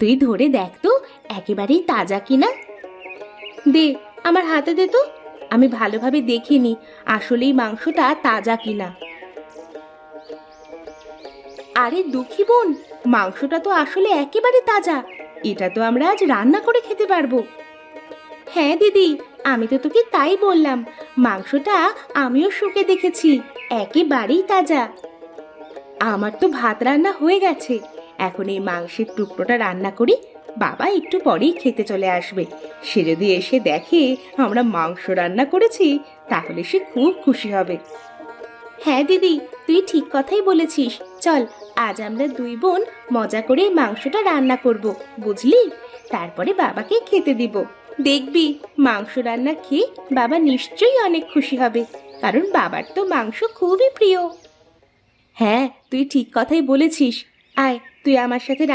তুই ধরে দেখ তো একেবারেই তাজা কিনা। দে, আমার হাতে দে তো, আমি ভালোভাবে দেখিনি আসলেই মাংসটা তাজা কিনা। আরে দুঃখী বোন, মাংসটা তো আসলে একেবারে তাজা। এটা তো আমরা আজ রান্না করে খেতে পারবো। হ্যাঁ দিদি, আমি তো তোকে তাই বললাম, মাংসটা আমিও শুকে দেখেছি, একেবারেই তাজা। আমার তো ভাত রান্না হয়ে গেছে, এখন এই মাংসের টুকরোটা রান্না করি। বাবা একটু পরেই খেতে চলে আসবে। সে যদি এসে দেখে আমরা মাংস রান্না করেছি, তাহলে সে খুব খুশি হবে। হ্যাঁ দিদি, তুই ঠিক কথাই বলেছিস। চল, আজ আমরা দুই বোন মজা করে এই মাংসটা রান্না করব, বুঝলি? তারপরে বাবাকে খেতে দিব। দেখবি, মাংস রান্না খেয়ে বাবা নিশ্চয়ই অনেক খুশি হবে, কারণ বাবার তো মাংস খুবই প্রিয়। হ্যাঁ, তুই ঠিক কথাই বলেছিস। আয়, তুই আমার সাথে